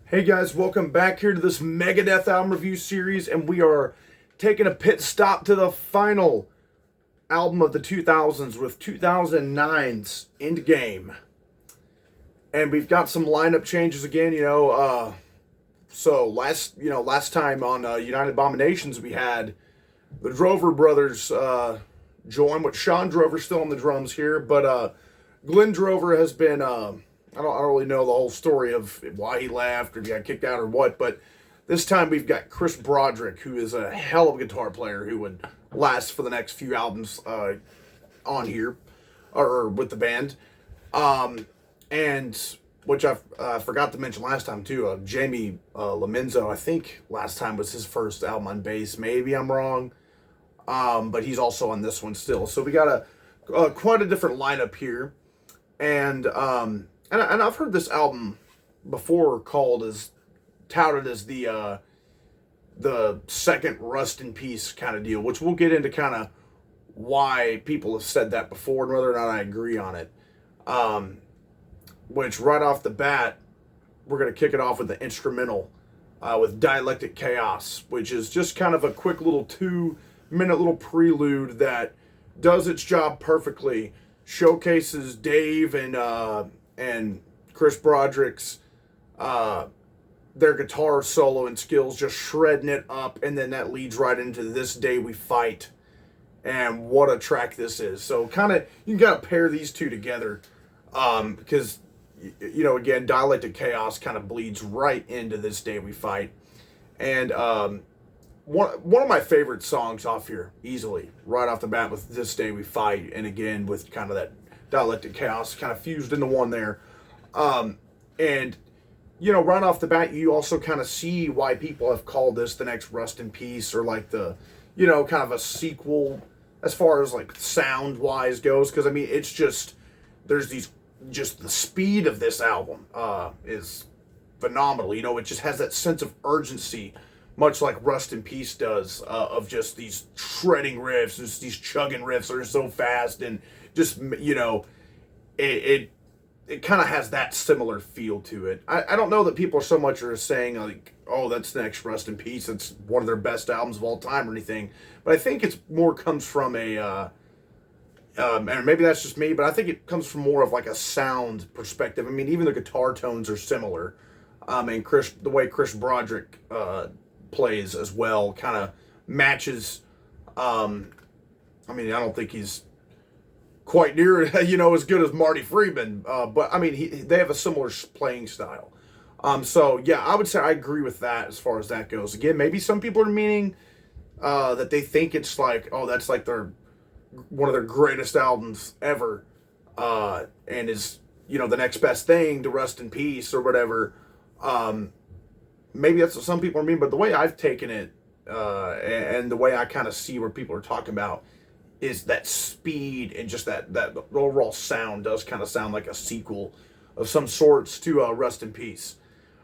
Hey guys, welcome back here to this Megadeth album review series, and we are taking a pit stop to the final album of the 2000s with 2009's Endgame. And we've got some lineup changes again, last time on United Abominations we had the Drover brothers join, with Sean Drover still on the drums here, but Glenn Drover has been I don't really know the whole story of why he left or if he got kicked out or what, but this time we've got Chris Broderick, who is a hell of a guitar player who would last for the next few albums on here or with the band. And which I forgot to mention last time too, Jamie Lomenzo, I think last time was his first album on bass. Maybe I'm wrong, but he's also on this one still. So we got a quite a different lineup here, and I've heard this album before touted as the second Rust in Peace kind of deal, which we'll get into kind of why people have said that before and whether or not I agree on it. Which right off the bat, we're going to kick it off with the instrumental with Dialectic Chaos, which is just kind of a quick little 2-minute little prelude that does its job perfectly, showcases Dave and Chris Broderick's their guitar solo and skills, just shredding it up, and then that leads right into This Day We Fight, and what a track this is. So kind of you got to pair these two together, because again, Dialectic Chaos kind of bleeds right into This Day We Fight, and one of my favorite songs off here, easily right off the bat, with This Day We Fight, and again with kind of that Dialectic Chaos kind of fused into one there. And right off the bat, you also kind of see why people have called this the next Rust in Peace, or like the, kind of a sequel as far as like sound wise goes. Cause I mean, it's just the speed of this album, is phenomenal. It just has that sense of urgency, much like Rust in Peace does, of just these shredding riffs, just these chugging riffs that are so fast, and just, it kind of has that similar feel to it. I don't know that people so much are saying like, oh, that's the next Rust in Peace, it's one of their best albums of all time or anything, but I think it's more comes from a and maybe that's just me, but I think it comes from more of like a sound perspective. I mean, even the guitar tones are similar, and the way Chris Broderick plays as well kind of matches. I mean, I don't think he's quite near, as good as Marty Friedman, but I mean, they have a similar playing style. So yeah, I would say I agree with that as far as that goes. Again, maybe some people are meaning that they think it's like, oh, that's like one of their greatest albums ever, and is the next best thing to Rust in Peace or whatever. Maybe that's what some people are meaning, but the way I've taken it, and the way I kind of see where people are talking about, is that speed and just that overall sound does kind of sound like a sequel of some sorts to Rust in Peace.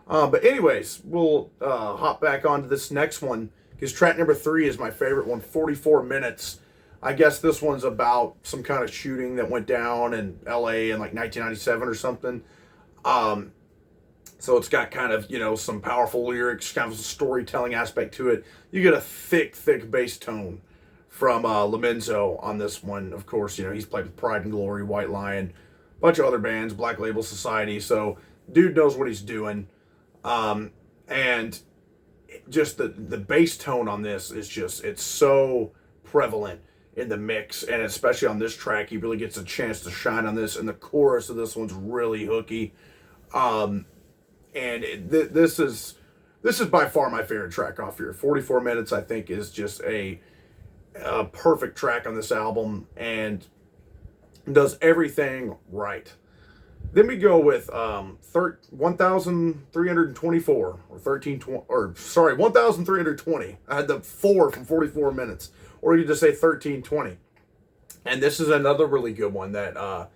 But anyways, we'll hop back onto this next one, because track number 3 is my favorite one, 44 minutes. I guess this one's about some kind of shooting that went down in LA in like 1997 or something. So it's got kind of, some powerful lyrics, kind of a storytelling aspect to it. You get a thick bass tone from Lomenzo on this one. Of course, he's played with Pride and Glory, White Lion, a bunch of other bands, Black Label Society, so dude knows what he's doing. And just the bass tone on this is just, it's so prevalent in the mix, and especially on this track, he really gets a chance to shine on this, and the chorus of this one's really hooky. This is by far my favorite track off here. 44 minutes, I think, is just a perfect track on this album, and does everything right. Then we go with 1,324 or 1,320. I had the 4 from 44 minutes, or you could just say 1320. And this is another really good one that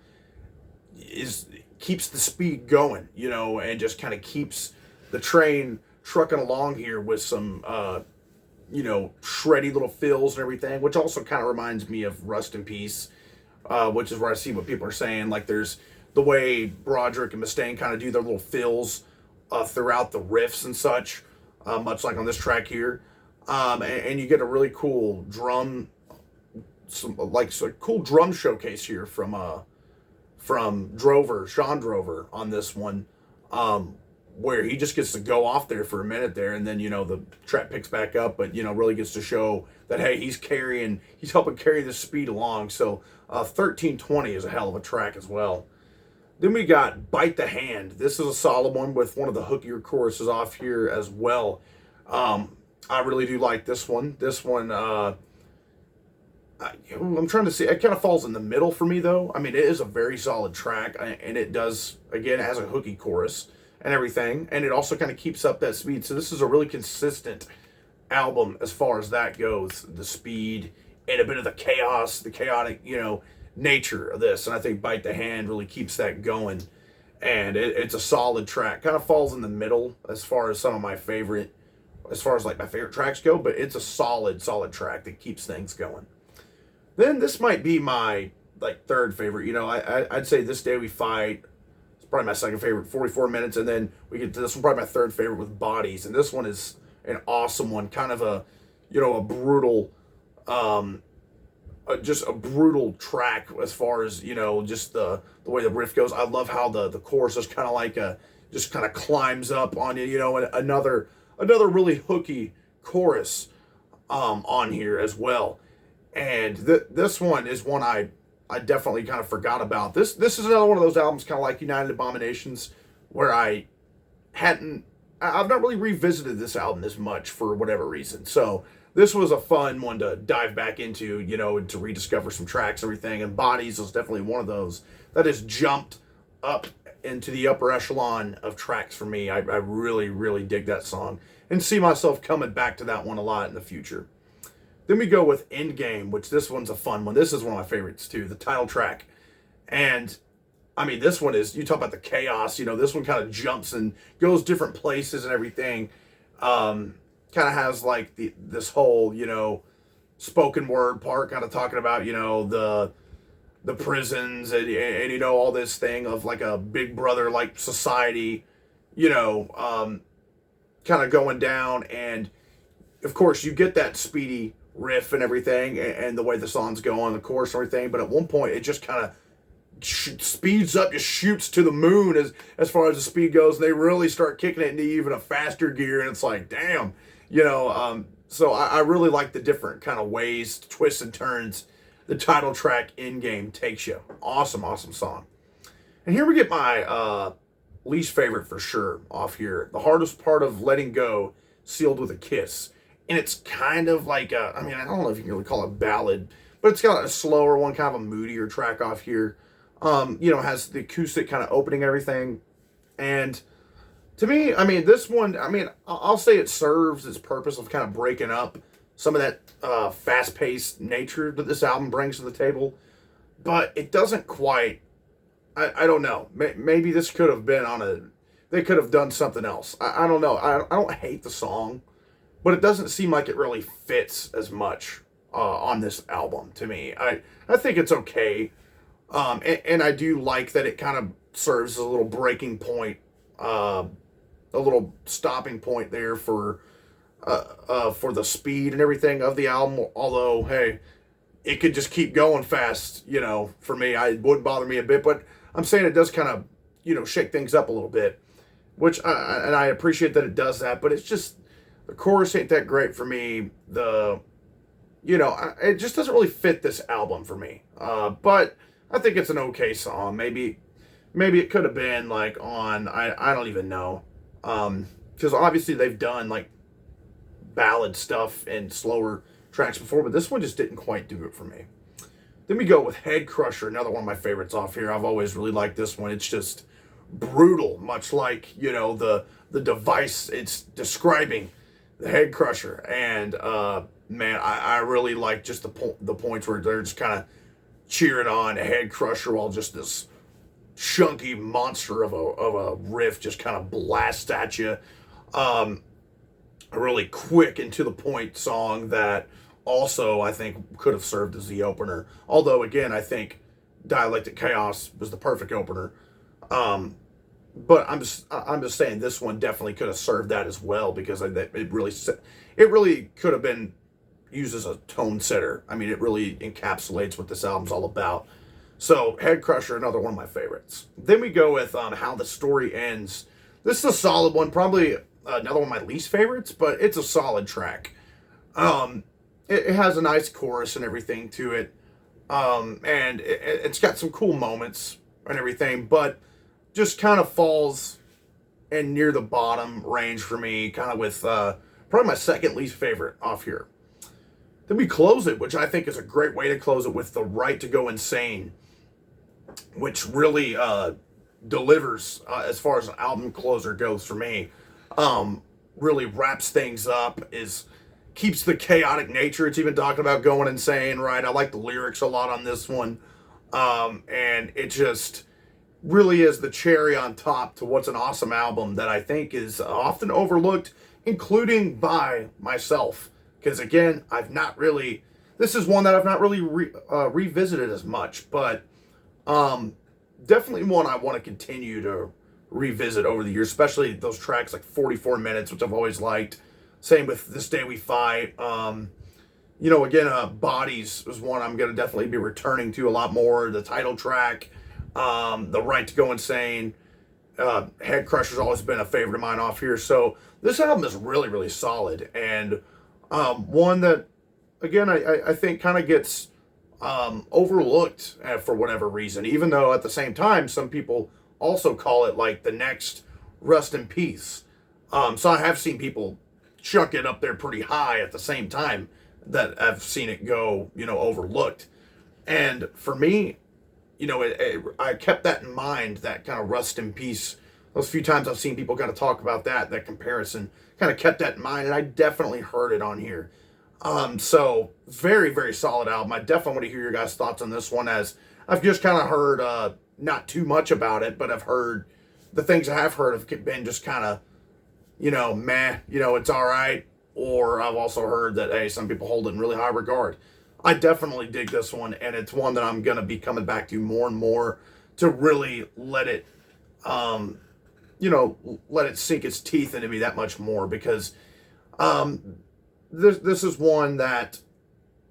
keeps the speed going, and just kind of keeps the train trucking along here with some shreddy little fills and everything, which also kind of reminds me of Rust in Peace, which is where I see what people are saying. Like, there's the way Broderick and Mustaine kind of do their little fills throughout the riffs and such, much like on this track here. And you get a really cool drum, a cool drum showcase here from Sean Drover on this one, where he just gets to go off there for a minute there, and then the track picks back up, but really gets to show that hey, he's helping carry the speed along. So 1320 is a hell of a track as well. Then we got Bite the Hand. This is a solid one with one of the hookier choruses off here as well. I really do like this one. This one, I'm trying to see. It kind of falls in the middle for me, though. I mean, it is a very solid track, and it does, again, it has a hooky chorus and everything, and it also kind of keeps up that speed. So this is a really consistent album as far as that goes. The speed and a bit of the chaos, the chaotic, nature of this. And I think Bite the Hand really keeps that going. And it's a solid track. Kind of falls in the middle as far as my favorite tracks go, but it's a solid track that keeps things going. Then this might be my third favorite. I'd say This Day We Fight. It's probably my second favorite, 44 minutes, and then we get to this one, probably my third favorite with Bodies. And this one is an awesome one, kind of a brutal, just a brutal track as far as just the way the riff goes. I love how the chorus is kind of just kind of climbs up on you, and another really hooky chorus on here as well. And this one is one I definitely kind of forgot about. This is another one of those albums, kind of like United Abominations, where I've not really revisited this album as much for whatever reason. So this was a fun one to dive back into, and to rediscover some tracks and everything. And Bodies is definitely one of those that has jumped up into the upper echelon of tracks for me. I really, really dig that song and see myself coming back to that one a lot in the future. Then we go with Endgame, which this one's a fun one. This is one of my favorites too, the title track. And I mean, this one is, you talk about the chaos, this one kind of jumps and goes different places and everything. Kind of has this whole, spoken word part, kind of talking about, the prisons and all this thing of a Big Brother society, kind of going down. And of course you get that speedy riff and everything, and the way the song's going, the chorus and everything. But at one point it just kind of speeds up, just shoots to the moon as far as the speed goes, and they really start kicking it into even a faster gear, and it's damn, so I really like the different kind of ways, twists and turns the title track Endgame takes you. Awesome song. And here we get my least favorite for sure off here. The Hardest Part of Letting Go, Sealed with a Kiss. And it's kind of I don't know if you can really call it ballad, but it's got a slower one, kind of a moodier track off here. Has the acoustic kind of opening and everything. And to me, this one, I'll say it serves its purpose of kind of breaking up some of that fast-paced nature that this album brings to the table. But it doesn't quite, I don't know. Maybe this could have been they could have done something else. I don't know. I don't hate the song, but it doesn't seem like it really fits as much on this album to me. I think it's okay. And I do like that it kind of serves as a little breaking point, a little stopping point there for the speed and everything of the album. Although, hey, it could just keep going fast, for me. It wouldn't bother me a bit, but I'm saying it does kind of, shake things up a little bit, which I appreciate that it does that, but it's just, the chorus ain't that great for me. It just doesn't really fit this album for me. But I think it's an okay song. Maybe it could have been on, I don't even know. Because obviously they've done ballad stuff and slower tracks before, but this one just didn't quite do it for me. Then we go with Head Crusher, another one of my favorites off here. I've always really liked this one. It's just brutal, much like, the device it's describing, the Head Crusher. And man, I really like just the points where they're just kind of cheering on a Head Crusher while just this chunky monster of a riff just kind of blasts at you. A really quick and to the point song that also I think could have served as the opener. Although again, I think Dialectic Chaos was the perfect opener. but I'm just saying this one definitely could have served that as well, because it really could have been used as a tone setter. I mean, it really encapsulates what this album's all about. So, Head Crusher, another one of my favorites. Then we go with How the Story Ends. This is a solid one, probably another one of my least favorites, but it's a solid track. It has a nice chorus and everything to it, and it's got some cool moments and everything, but just kind of falls in near the bottom range for me, kind of with probably my second least favorite off here. Then we close it, which I think is a great way to close it, with The Right to Go Insane, which really delivers as far as an album closer goes for me. Really wraps things up, keeps the chaotic nature. It's even talking about going insane, right? I like the lyrics a lot on this one. And it just really is the cherry on top to what's an awesome album that I think is often overlooked, including by myself. Because again, this is one that I've not really revisited as much, but definitely one I want to continue to revisit over the years, especially those tracks like 44 Minutes, which I've always liked. Same with This Day We Fight. Again, Bodies is one I'm going to definitely be returning to a lot more. The title track, The Right to Go Insane, Head Crusher's always been a favorite of mine off here. So this album is really, really solid, and one that, again, I think kind of gets overlooked for whatever reason, even though at the same time, some people also call it like the next Rust in Peace. So I have seen people chuck it up there pretty high at the same time that I've seen it go, overlooked. And for me, I kept that in mind, that kind of Rust in Peace. Those few times I've seen people kind of talk about that comparison, kind of kept that in mind, and I definitely heard it on here. So very, very solid album. I definitely want to hear your guys' thoughts on this one, as I've just kind of heard not too much about it, but I've heard the things I have heard have been just kind of, meh, it's all right. Or I've also heard that, hey, some people hold it in really high regard. I definitely dig this one, and it's one that I'm going to be coming back to more and more to really let it, let it sink its teeth into me that much more, because this is one of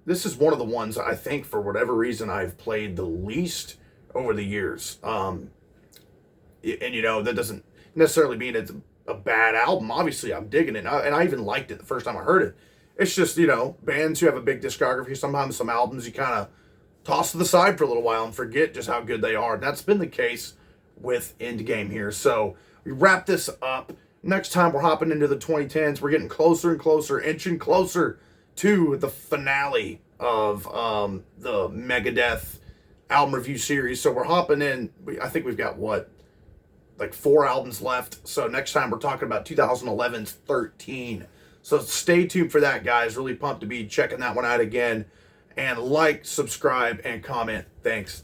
the ones I think, for whatever reason, I've played the least over the years. And that doesn't necessarily mean it's a bad album. Obviously, I'm digging it, and I even liked it the first time I heard it. It's just, bands who have a big discography, sometimes some albums you kind of toss to the side for a little while and forget just how good they are. And that's been the case with Endgame here. So we wrap this up. Next time we're hopping into the 2010s. We're getting closer and closer, inching closer to the finale of the Megadeth album review series. So we're hopping in. I think we've got, like 4 albums left. So next time we're talking about 2011's 13. So stay tuned for that, guys. Really pumped to be checking that one out again. And like, subscribe, and comment. Thanks.